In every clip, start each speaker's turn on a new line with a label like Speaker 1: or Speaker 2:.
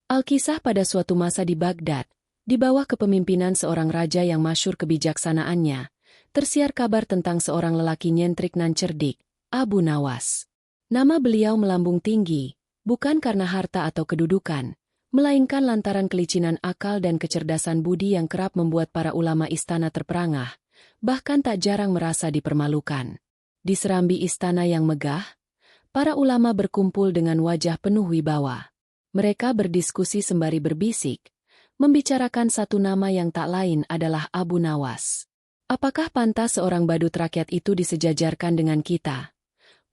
Speaker 1: Alkisah pada suatu masa di Baghdad, di bawah kepemimpinan seorang raja yang masyhur kebijaksanaannya, tersiar kabar tentang seorang lelaki nyentrik nan cerdik, Abu Nawas. Nama beliau melambung tinggi, bukan karena harta atau kedudukan, melainkan lantaran kelicinan akal dan kecerdasan budi yang kerap membuat para ulama istana terperangah, bahkan tak jarang merasa dipermalukan. Di serambi istana yang megah, para ulama berkumpul dengan wajah penuh wibawa. Mereka berdiskusi sembari berbisik, membicarakan satu nama yang tak lain adalah Abu Nawas. Apakah pantas seorang badut rakyat itu disejajarkan dengan kita?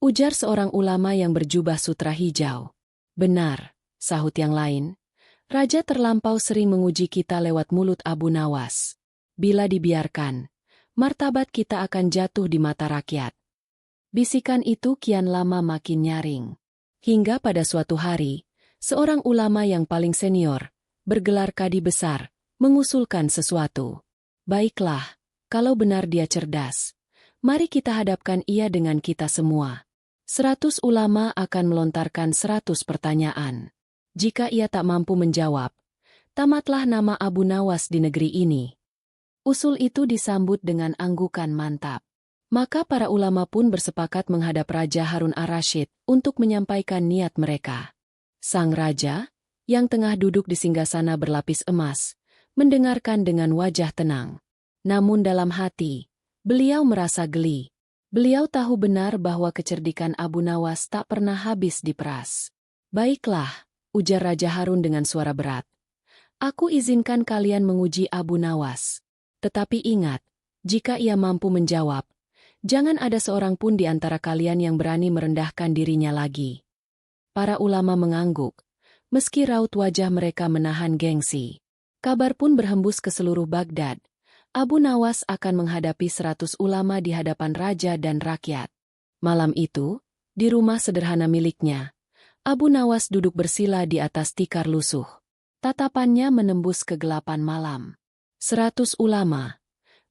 Speaker 1: Ujar seorang ulama yang berjubah sutra hijau. Benar, sahut yang lain. Raja terlampau sering menguji kita lewat mulut Abu Nawas. Bila dibiarkan, martabat kita akan jatuh di mata rakyat. Bisikan itu kian lama makin nyaring. Hingga pada suatu hari, seorang ulama yang paling senior, bergelar kadi besar, mengusulkan sesuatu. Baiklah, kalau benar dia cerdas, mari kita hadapkan ia dengan kita semua. 100 ulama akan melontarkan 100 pertanyaan. Jika ia tak mampu menjawab, tamatlah nama Abu Nawas di negeri ini. Usul itu disambut dengan anggukan mantap. Maka para ulama pun bersepakat menghadap Raja Harun ar-Rasyid untuk menyampaikan niat mereka. Sang raja, yang tengah duduk di singgasana berlapis emas, mendengarkan dengan wajah tenang. Namun dalam hati, beliau merasa geli. Beliau tahu benar bahwa kecerdikan Abu Nawas tak pernah habis diperas. Baiklah, ujar Raja Harun dengan suara berat. Aku izinkan kalian menguji Abu Nawas. Tetapi ingat, jika ia mampu menjawab, jangan ada seorang pun di antara kalian yang berani merendahkan dirinya lagi. Para ulama mengangguk, meski raut wajah mereka menahan gengsi. Kabar pun berhembus ke seluruh Baghdad. Abu Nawas akan menghadapi 100 ulama di hadapan raja dan rakyat. Malam itu, di rumah sederhana miliknya, Abu Nawas duduk bersila di atas tikar lusuh. Tatapannya menembus kegelapan malam. 100 ulama,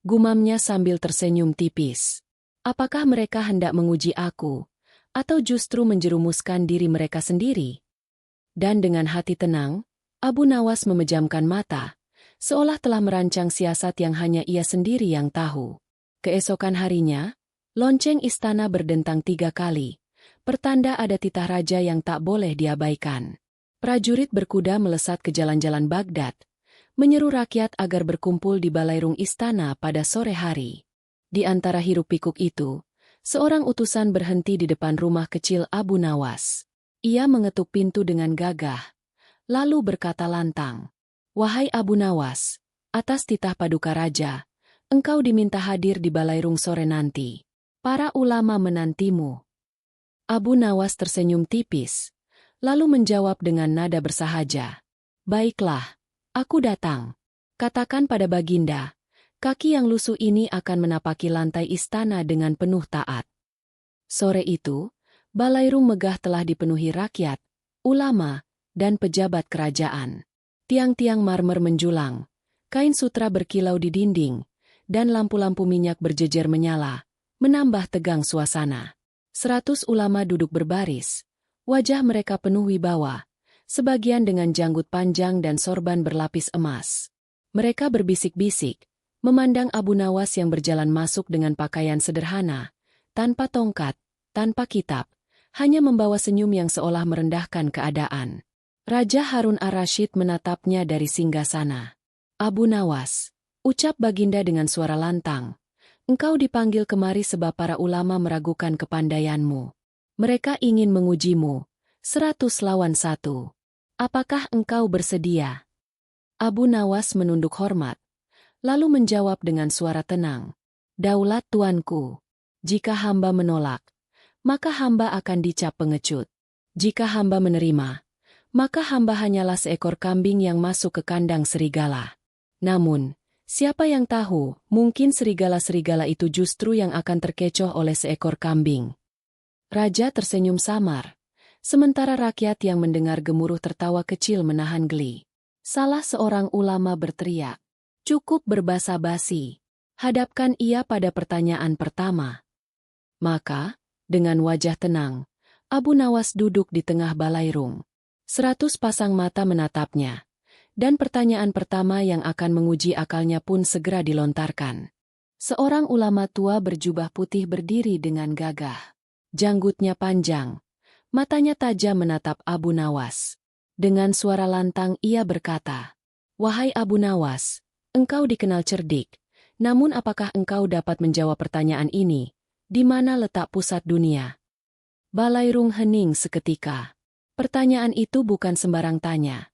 Speaker 1: gumamnya sambil tersenyum tipis. Apakah mereka hendak menguji aku, atau justru menjerumuskan diri mereka sendiri? Dan dengan hati tenang, Abu Nawas memejamkan mata, seolah telah merancang siasat yang hanya ia sendiri yang tahu. Keesokan harinya, lonceng istana berdentang 3 kali, pertanda ada titah raja yang tak boleh diabaikan. Prajurit berkuda melesat ke jalan-jalan Baghdad, menyeru rakyat agar berkumpul di balairung istana pada sore hari. Di antara hiruk-pikuk itu, seorang utusan berhenti di depan rumah kecil Abu Nawas. Ia mengetuk pintu dengan gagah, lalu berkata lantang, "Wahai Abu Nawas, atas titah paduka raja, engkau diminta hadir di balairung sore nanti. Para ulama menantimu." Abu Nawas tersenyum tipis, lalu menjawab dengan nada bersahaja, "Baiklah, aku datang. Katakan pada Baginda, kaki yang lusuh ini akan menapaki lantai istana dengan penuh taat." Sore itu, balairung megah telah dipenuhi rakyat, ulama, dan pejabat kerajaan. Tiang-tiang marmer menjulang, kain sutra berkilau di dinding, dan lampu-lampu minyak berjejer menyala, menambah tegang suasana. 100 ulama duduk berbaris, wajah mereka penuh wibawa, sebagian dengan janggut panjang dan sorban berlapis emas. Mereka berbisik-bisik, memandang Abu Nawas yang berjalan masuk dengan pakaian sederhana, tanpa tongkat, tanpa kitab, hanya membawa senyum yang seolah merendahkan keadaan. Raja Harun ar-Rasyid menatapnya dari singgasana. "Abu Nawas," ucap Baginda dengan suara lantang, "engkau dipanggil kemari sebab para ulama meragukan kepandaianmu. Mereka ingin mengujimu, 100 lawan 1. Apakah engkau bersedia?" Abu Nawas menunduk hormat, lalu menjawab dengan suara tenang, "Daulat tuanku, jika hamba menolak, maka hamba akan dicap pengecut. Jika hamba menerima, maka hamba hanyalah seekor kambing yang masuk ke kandang serigala. Namun, siapa yang tahu, mungkin serigala-serigala itu justru yang akan terkecoh oleh seekor kambing." Raja tersenyum samar, sementara rakyat yang mendengar gemuruh tertawa kecil menahan geli. Salah seorang ulama berteriak, "Cukup berbasa-basi, hadapkan ia pada pertanyaan pertama." Maka, dengan wajah tenang, Abu Nawas duduk di tengah balairung. 100 pasang mata menatapnya. Dan pertanyaan pertama yang akan menguji akalnya pun segera dilontarkan. Seorang ulama tua berjubah putih berdiri dengan gagah. Janggutnya panjang. Matanya tajam menatap Abu Nawas. Dengan suara lantang ia berkata, "Wahai Abu Nawas, engkau dikenal cerdik. Namun apakah engkau dapat menjawab pertanyaan ini? Di mana letak pusat dunia?" Balairung hening seketika. Pertanyaan itu bukan sembarang tanya.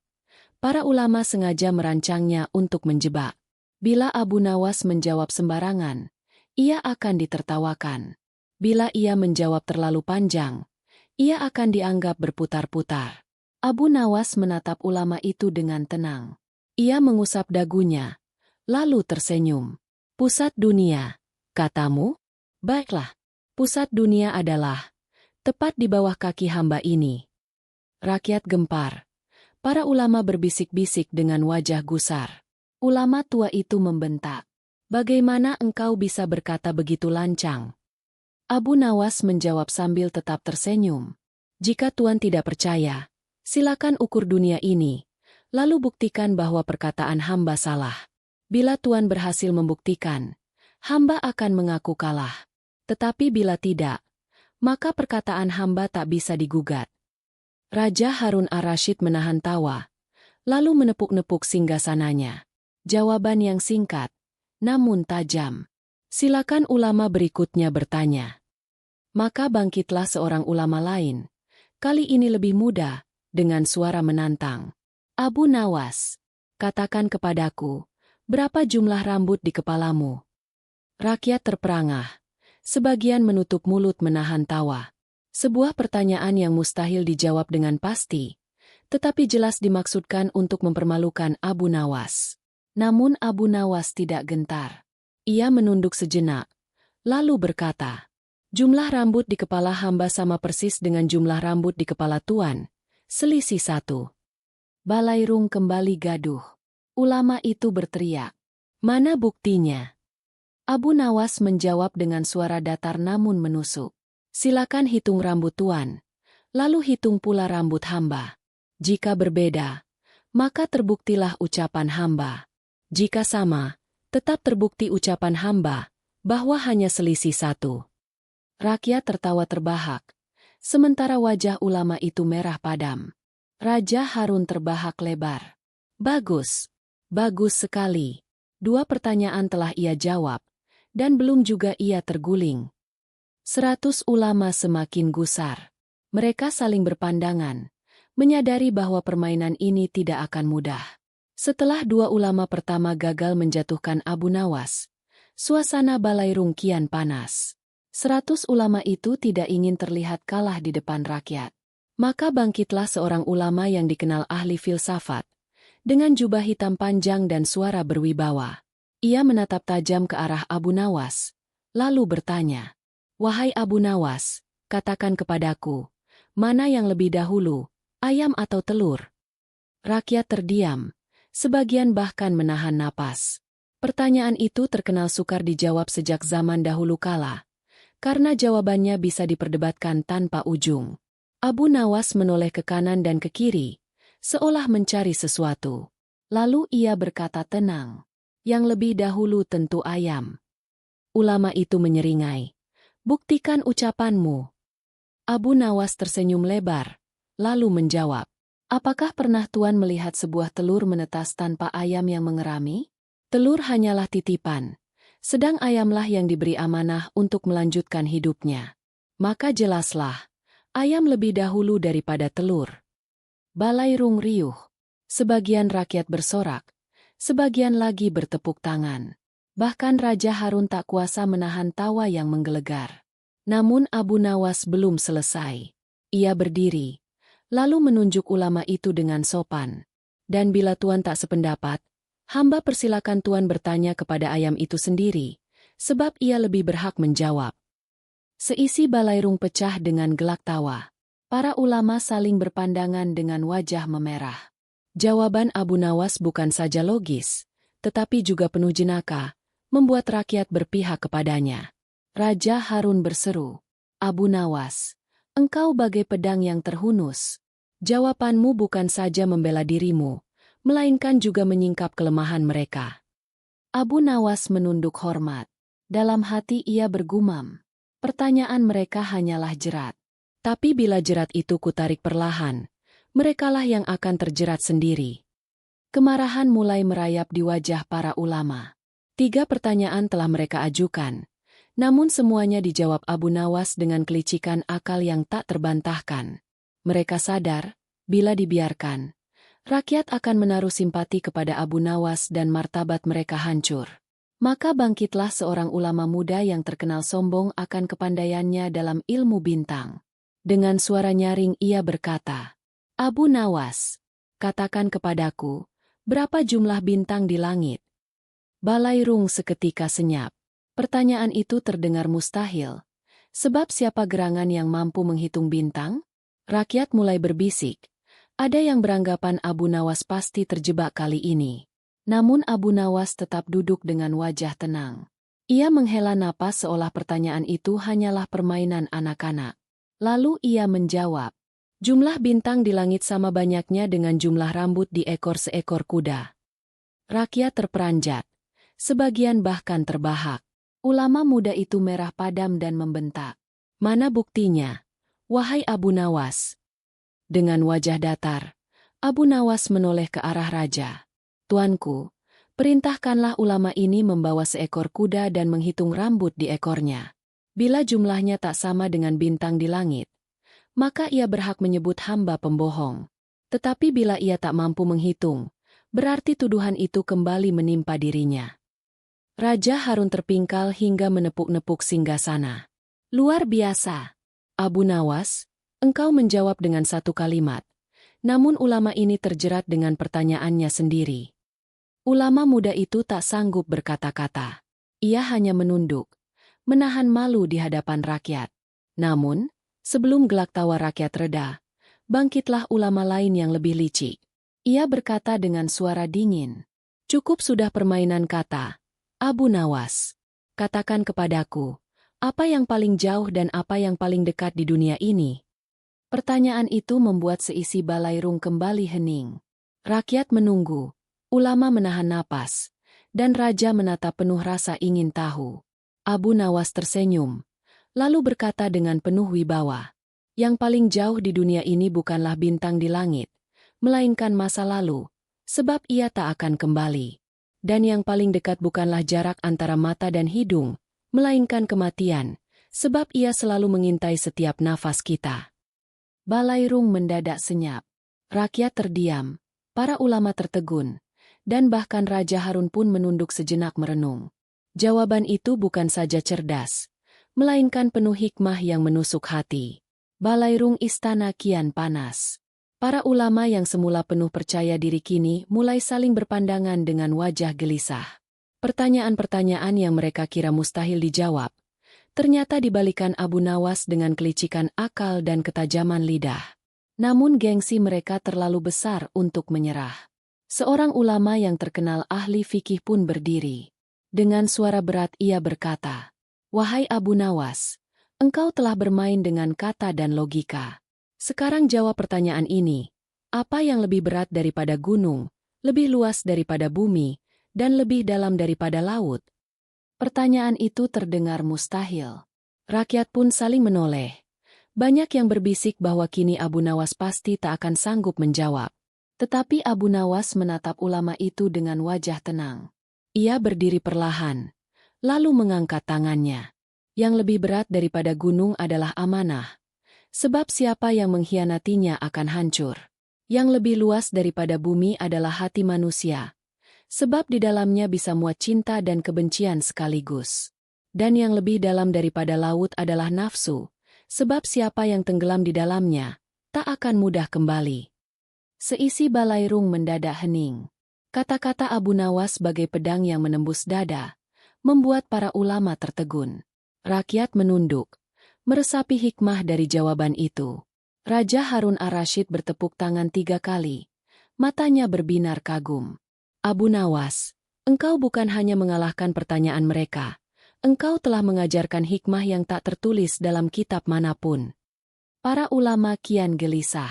Speaker 1: Para ulama sengaja merancangnya untuk menjebak. Bila Abu Nawas menjawab sembarangan, ia akan ditertawakan. Bila ia menjawab terlalu panjang, ia akan dianggap berputar-putar. Abu Nawas menatap ulama itu dengan tenang. Ia mengusap dagunya, lalu tersenyum. "Pusat dunia, katamu? Baiklah, pusat dunia adalah tepat di bawah kaki hamba ini." Rakyat gempar. Para ulama berbisik-bisik dengan wajah gusar. Ulama tua itu membentak, "Bagaimana engkau bisa berkata begitu lancang?" Abu Nawas menjawab sambil tetap tersenyum, "Jika Tuan tidak percaya, silakan ukur dunia ini, lalu buktikan bahwa perkataan hamba salah. Bila Tuan berhasil membuktikan, hamba akan mengaku kalah. Tetapi bila tidak, maka perkataan hamba tak bisa digugat." Raja Harun ar-Rasyid menahan tawa, lalu menepuk-nepuk singgasananya. Jawaban yang singkat, namun tajam. "Silakan ulama berikutnya bertanya." Maka bangkitlah seorang ulama lain. Kali ini lebih muda, dengan suara menantang. "Abu Nawas, katakan kepadaku, berapa jumlah rambut di kepalamu?" Rakyat terperangah. Sebagian menutup mulut menahan tawa. Sebuah pertanyaan yang mustahil dijawab dengan pasti, tetapi jelas dimaksudkan untuk mempermalukan Abu Nawas. Namun Abu Nawas tidak gentar. Ia menunduk sejenak, lalu berkata, "Jumlah rambut di kepala hamba sama persis dengan jumlah rambut di kepala Tuan, selisih 1." Balairung kembali gaduh. Ulama itu berteriak, "Mana buktinya?" Abu Nawas menjawab dengan suara datar namun menusuk, "Silakan hitung rambut Tuan, lalu hitung pula rambut hamba. Jika berbeda, maka terbuktilah ucapan hamba. Jika sama, tetap terbukti ucapan hamba, bahwa hanya selisih 1." Rakyat tertawa terbahak, sementara wajah ulama itu merah padam. Raja Harun terbahak lebar. "Bagus, bagus sekali. 2 pertanyaan telah ia jawab, dan belum juga ia terguling." 100 ulama semakin gusar. Mereka saling berpandangan, menyadari bahwa permainan ini tidak akan mudah. Setelah 2 ulama pertama gagal menjatuhkan Abu Nawas, suasana balairung kian panas. 100 ulama itu tidak ingin terlihat kalah di depan rakyat. Maka bangkitlah seorang ulama yang dikenal ahli filsafat, dengan jubah hitam panjang dan suara berwibawa. Ia menatap tajam ke arah Abu Nawas, lalu bertanya, "Wahai Abu Nawas, katakan kepadaku, mana yang lebih dahulu, ayam atau telur?" Rakyat terdiam, sebagian bahkan menahan napas. Pertanyaan itu terkenal sukar dijawab sejak zaman dahulu kala, karena jawabannya bisa diperdebatkan tanpa ujung. Abu Nawas menoleh ke kanan dan ke kiri, seolah mencari sesuatu. Lalu ia berkata tenang, "Yang lebih dahulu tentu ayam." Ulama itu menyeringai, "Buktikan ucapanmu." Abu Nawas tersenyum lebar, lalu menjawab, "Apakah pernah Tuan melihat sebuah telur menetas tanpa ayam yang mengerami? Telur hanyalah titipan, sedang ayamlah yang diberi amanah untuk melanjutkan hidupnya. Maka jelaslah, ayam lebih dahulu daripada telur." Balairung riuh. Sebagian rakyat bersorak, sebagian lagi bertepuk tangan. Bahkan Raja Harun tak kuasa menahan tawa yang menggelegar. Namun Abu Nawas belum selesai. Ia berdiri, lalu menunjuk ulama itu dengan sopan. "Dan bila Tuan tak sependapat, hamba persilakan Tuan bertanya kepada ayam itu sendiri, sebab ia lebih berhak menjawab." Seisi balairung pecah dengan gelak tawa. Para ulama saling berpandangan dengan wajah memerah. Jawaban Abu Nawas bukan saja logis, tetapi juga penuh jenaka, membuat rakyat berpihak kepadanya. Raja Harun berseru, "Abu Nawas, Engkau bagai pedang yang terhunus. Jawabanmu bukan saja membela dirimu, melainkan juga menyingkap kelemahan mereka. Abu Nawas menunduk hormat. Dalam hati ia bergumam. Pertanyaan mereka hanyalah jerat. Tapi bila jerat itu kutarik perlahan, merekalah yang akan terjerat sendiri. Kemarahan mulai merayap di wajah para ulama. 3 pertanyaan telah mereka ajukan, namun semuanya dijawab Abu Nawas dengan kelicikan akal yang tak terbantahkan. Mereka sadar, bila dibiarkan, rakyat akan menaruh simpati kepada Abu Nawas dan martabat mereka hancur. Maka bangkitlah seorang ulama muda yang terkenal sombong akan kepandaiannya dalam ilmu bintang. Dengan suara nyaring ia berkata, "Abu Nawas, katakan kepadaku, berapa jumlah bintang di langit?" Balairung seketika senyap. Pertanyaan itu terdengar mustahil. Sebab siapa gerangan yang mampu menghitung bintang? Rakyat mulai berbisik. Ada yang beranggapan Abu Nawas pasti terjebak kali ini. Namun Abu Nawas tetap duduk dengan wajah tenang. Ia menghela napas seolah pertanyaan itu hanyalah permainan anak-anak. Lalu ia menjawab, "Jumlah bintang di langit sama banyaknya dengan jumlah rambut di ekor seekor kuda." Rakyat terperanjat. Sebagian bahkan terbahak. Ulama muda itu merah padam dan membentak. "Mana buktinya, wahai Abu Nawas?" Dengan wajah datar, Abu Nawas menoleh ke arah raja. "Tuanku, perintahkanlah ulama ini membawa seekor kuda dan menghitung rambut di ekornya. Bila jumlahnya tak sama dengan bintang di langit, maka ia berhak menyebut hamba pembohong. Tetapi bila ia tak mampu menghitung, berarti tuduhan itu kembali menimpa dirinya." Raja Harun terpingkal hingga menepuk-nepuk singgasana. "Luar biasa. Abu Nawas, engkau menjawab dengan satu kalimat. Namun ulama ini terjerat dengan pertanyaannya sendiri." Ulama muda itu tak sanggup berkata-kata. Ia hanya menunduk, menahan malu di hadapan rakyat. Namun, sebelum gelak tawa rakyat reda, bangkitlah ulama lain yang lebih licik. Ia berkata dengan suara dingin, "Cukup sudah permainan kata. Abu Nawas, katakan kepadaku, apa yang paling jauh dan apa yang paling dekat di dunia ini?" Pertanyaan itu membuat seisi balairung kembali hening. Rakyat menunggu, ulama menahan napas, dan raja menatap penuh rasa ingin tahu. Abu Nawas tersenyum, lalu berkata dengan penuh wibawa, "Yang paling jauh di dunia ini bukanlah bintang di langit, melainkan masa lalu, sebab ia tak akan kembali. Dan yang paling dekat bukanlah jarak antara mata dan hidung, melainkan kematian, sebab ia selalu mengintai setiap nafas kita." Balairung mendadak senyap. Rakyat terdiam, para ulama tertegun, dan bahkan Raja Harun pun menunduk sejenak merenung. Jawaban itu bukan saja cerdas, melainkan penuh hikmah yang menusuk hati. Balairung istana kian panas. Para ulama yang semula penuh percaya diri kini mulai saling berpandangan dengan wajah gelisah. Pertanyaan-pertanyaan yang mereka kira mustahil dijawab, ternyata dibalikan Abu Nawas dengan kelicikan akal dan ketajaman lidah. Namun gengsi mereka terlalu besar untuk menyerah. Seorang ulama yang terkenal ahli fikih pun berdiri. Dengan suara berat ia berkata, "Wahai Abu Nawas, engkau telah bermain dengan kata dan logika. Sekarang jawab pertanyaan ini, apa yang lebih berat daripada gunung, lebih luas daripada bumi, dan lebih dalam daripada laut?" Pertanyaan itu terdengar mustahil. Rakyat pun saling menoleh. Banyak yang berbisik bahwa kini Abu Nawas pasti tak akan sanggup menjawab. Tetapi Abu Nawas menatap ulama itu dengan wajah tenang. Ia berdiri perlahan, lalu mengangkat tangannya. Yang lebih berat daripada gunung adalah amanah. Sebab siapa yang mengkhianatinya akan hancur. Yang lebih luas daripada bumi adalah hati manusia. Sebab di dalamnya bisa muat cinta dan kebencian sekaligus. Dan yang lebih dalam daripada laut adalah nafsu. Sebab siapa yang tenggelam di dalamnya, tak akan mudah kembali. Seisi balairung mendadak hening. Kata-kata Abu Nawas sebagai pedang yang menembus dada, membuat para ulama tertegun. Rakyat menunduk, meresapi hikmah dari jawaban itu. Raja Harun ar-Rasyid bertepuk tangan 3 kali. Matanya berbinar kagum. "Abu Nawas, engkau bukan hanya mengalahkan pertanyaan mereka, engkau telah mengajarkan hikmah yang tak tertulis dalam kitab manapun." Para ulama kian gelisah.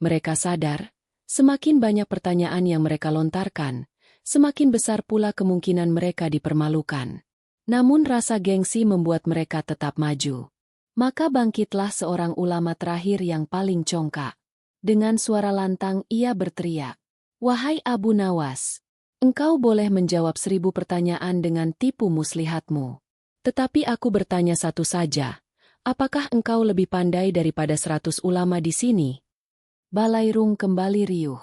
Speaker 1: Mereka sadar, semakin banyak pertanyaan yang mereka lontarkan, semakin besar pula kemungkinan mereka dipermalukan. Namun rasa gengsi membuat mereka tetap maju. Maka bangkitlah seorang ulama terakhir yang paling congkak. Dengan suara lantang ia berteriak, "Wahai Abu Nawas, engkau boleh menjawab 1000 pertanyaan dengan tipu muslihatmu. Tetapi aku bertanya satu saja, apakah engkau lebih pandai daripada 100 ulama di sini?" Balairung kembali riuh.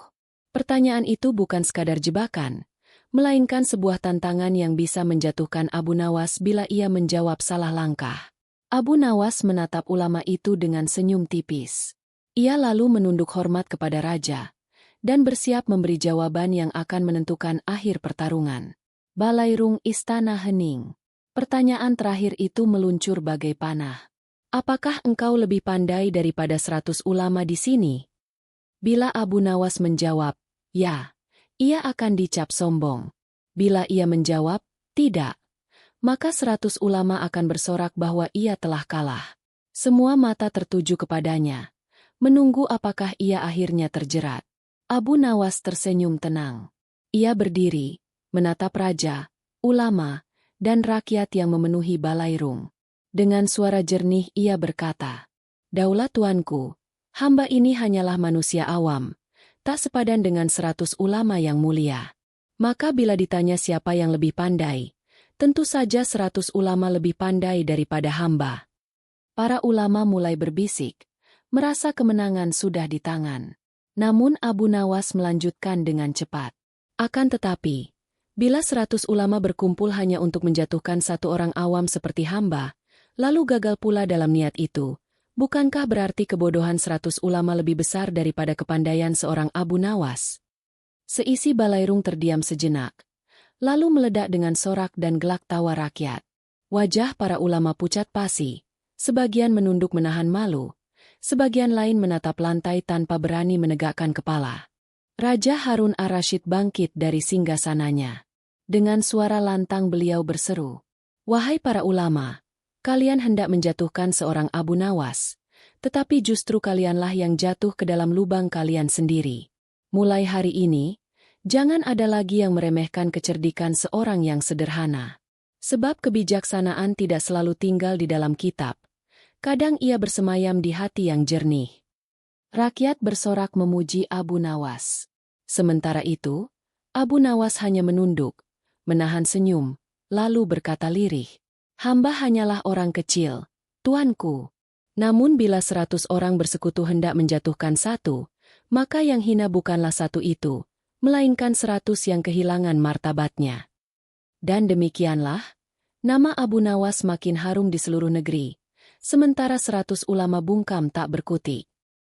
Speaker 1: Pertanyaan itu bukan sekadar jebakan, melainkan sebuah tantangan yang bisa menjatuhkan Abu Nawas bila ia menjawab salah langkah. Abu Nawas menatap ulama itu dengan senyum tipis. Ia lalu menunduk hormat kepada raja, dan bersiap memberi jawaban yang akan menentukan akhir pertarungan. Balairung istana hening. Pertanyaan terakhir itu meluncur bagai panah. Apakah engkau lebih pandai daripada 100 ulama di sini? Bila Abu Nawas menjawab, ya, ia akan dicap sombong. Bila ia menjawab, tidak, maka 100 ulama akan bersorak bahwa ia telah kalah. Semua mata tertuju kepadanya, menunggu apakah ia akhirnya terjerat. Abu Nawas tersenyum tenang. Ia berdiri, menatap raja, ulama, dan rakyat yang memenuhi Balairung. Dengan suara jernih ia berkata, "Daulat tuanku, hamba ini hanyalah manusia awam, tak sepadan dengan 100 ulama yang mulia. Maka bila ditanya siapa yang lebih pandai, tentu saja 100 ulama lebih pandai daripada hamba." Para ulama mulai berbisik, merasa kemenangan sudah di tangan. Namun Abu Nawas melanjutkan dengan cepat. Akan tetapi, bila 100 ulama berkumpul hanya untuk menjatuhkan satu orang awam seperti hamba, lalu gagal pula dalam niat itu, bukankah berarti kebodohan 100 ulama lebih besar daripada kepandaian seorang Abu Nawas? Seisi Balairung terdiam sejenak, lalu meledak dengan sorak dan gelak tawa rakyat. Wajah para ulama pucat pasi, sebagian menunduk menahan malu, sebagian lain menatap lantai tanpa berani menegakkan kepala. Raja Harun ar-Rasyid bangkit dari singgasananya. Dengan suara lantang beliau berseru, "Wahai para ulama, kalian hendak menjatuhkan seorang Abu Nawas, tetapi justru kalianlah yang jatuh ke dalam lubang kalian sendiri. Mulai hari ini, jangan ada lagi yang meremehkan kecerdikan seorang yang sederhana. Sebab kebijaksanaan tidak selalu tinggal di dalam kitab. Kadang ia bersemayam di hati yang jernih." Rakyat bersorak memuji Abu Nawas. Sementara itu, Abu Nawas hanya menunduk, menahan senyum, lalu berkata lirih, "Hamba hanyalah orang kecil, tuanku. Namun bila 100 orang bersekutu hendak menjatuhkan satu, maka yang hina bukanlah satu itu, melainkan 100 yang kehilangan martabatnya." Dan demikianlah, nama Abu Nawas makin harum di seluruh negeri, sementara 100 ulama bungkam tak berkutik.